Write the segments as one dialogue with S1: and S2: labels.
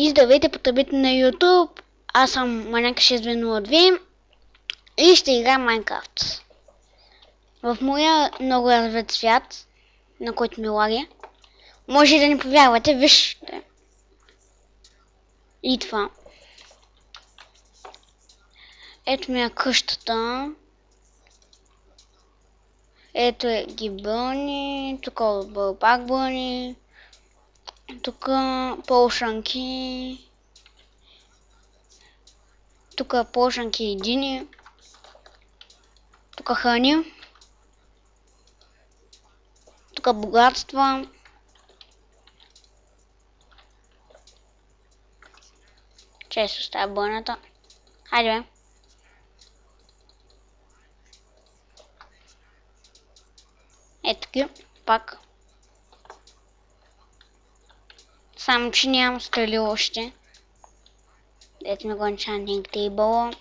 S1: И здравейте, потребители на YouTube. Аз съм Маняка 6202 и ще играем Майнкрафт. В моя много развит свят, на който ми лаги. Може да не повярвате, вижте. И това. Ето ми е къщата. Ето е гибълни, тук пак бъни, тук полшанки, тук полшанки едини, тук храни, тук богатства, често става бъната. Хайде бе. Ето ги, пак. Само че нямам стрели още. Ето ми го enchanting table.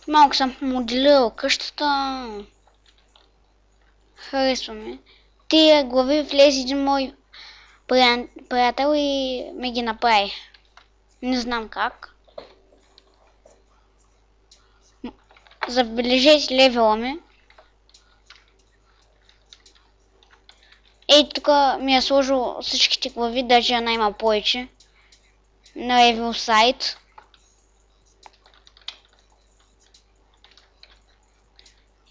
S1: Малко съм моделирал къщата. Харесва ми. Тия глави влезе един мой приятел и ми ги направи. Не знам как. Забележете левела ми. Ей, тук ми е сложил всичките глави, даже една има повече. На Evil Side.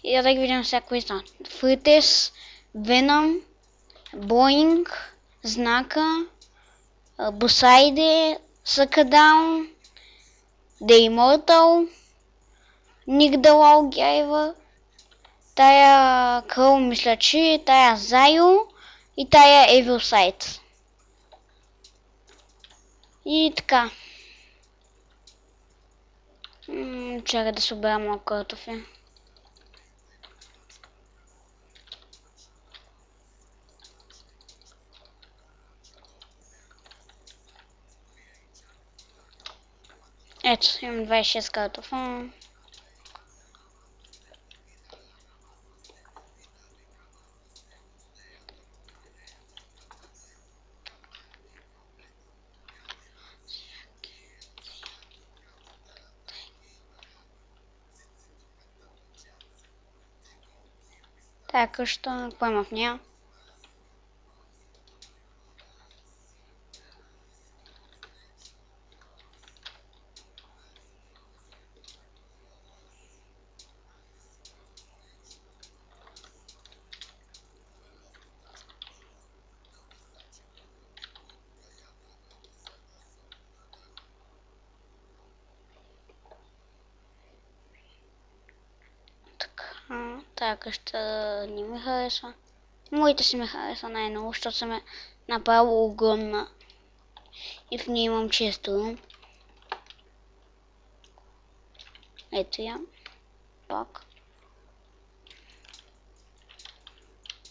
S1: И да ги видим всяко издание. Фритес, Venom, Boeing, Знака, Бусайде, Съкадаун, The Immortal, Нигдалал Гейва, тая Кръл мисля, че тая Зайо и тая Evil Side. И така. Чакай да събера малко картофи. Ето, имам 26 картофа. Тая къща, какво има в нея? Тая къща не ми харесва. Моите си ми харесва най-много, защото съм е направила огромна. И в нея имам често. Ето я. Пак.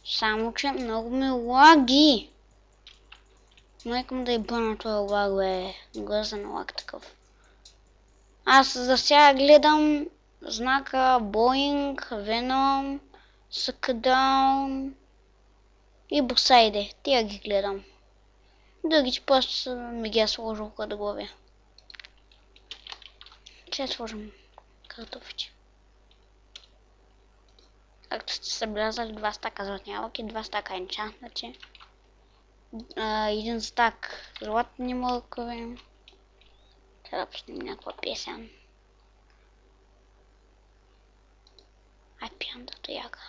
S1: Само че много ми лаги. Но искам да и бъна това лаг, бе. Гръзен лаг такъв. Аз за сега гледам Знака, Boeing, Venom, Suckdown и Бусайде. Тия ги гледам. Другите просто ми ги е сложил като глави. Ще сложим картофите. Както сте съблязали 2 стака златни ябълки, 2 стака енчантнати, 1 стак златни моркови. Трябва да пуснем някаква песен. Ай, пиандата яга.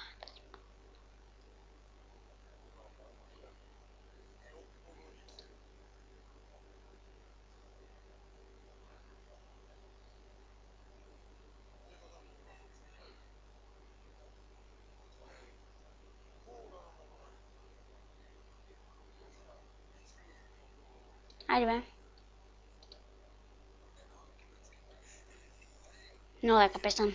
S1: Айде бе. Много яка песен.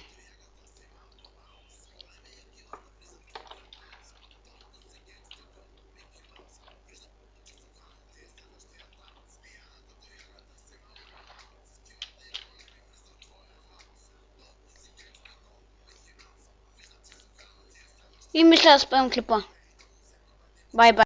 S1: И мисля да спрем клипа. Бай бай.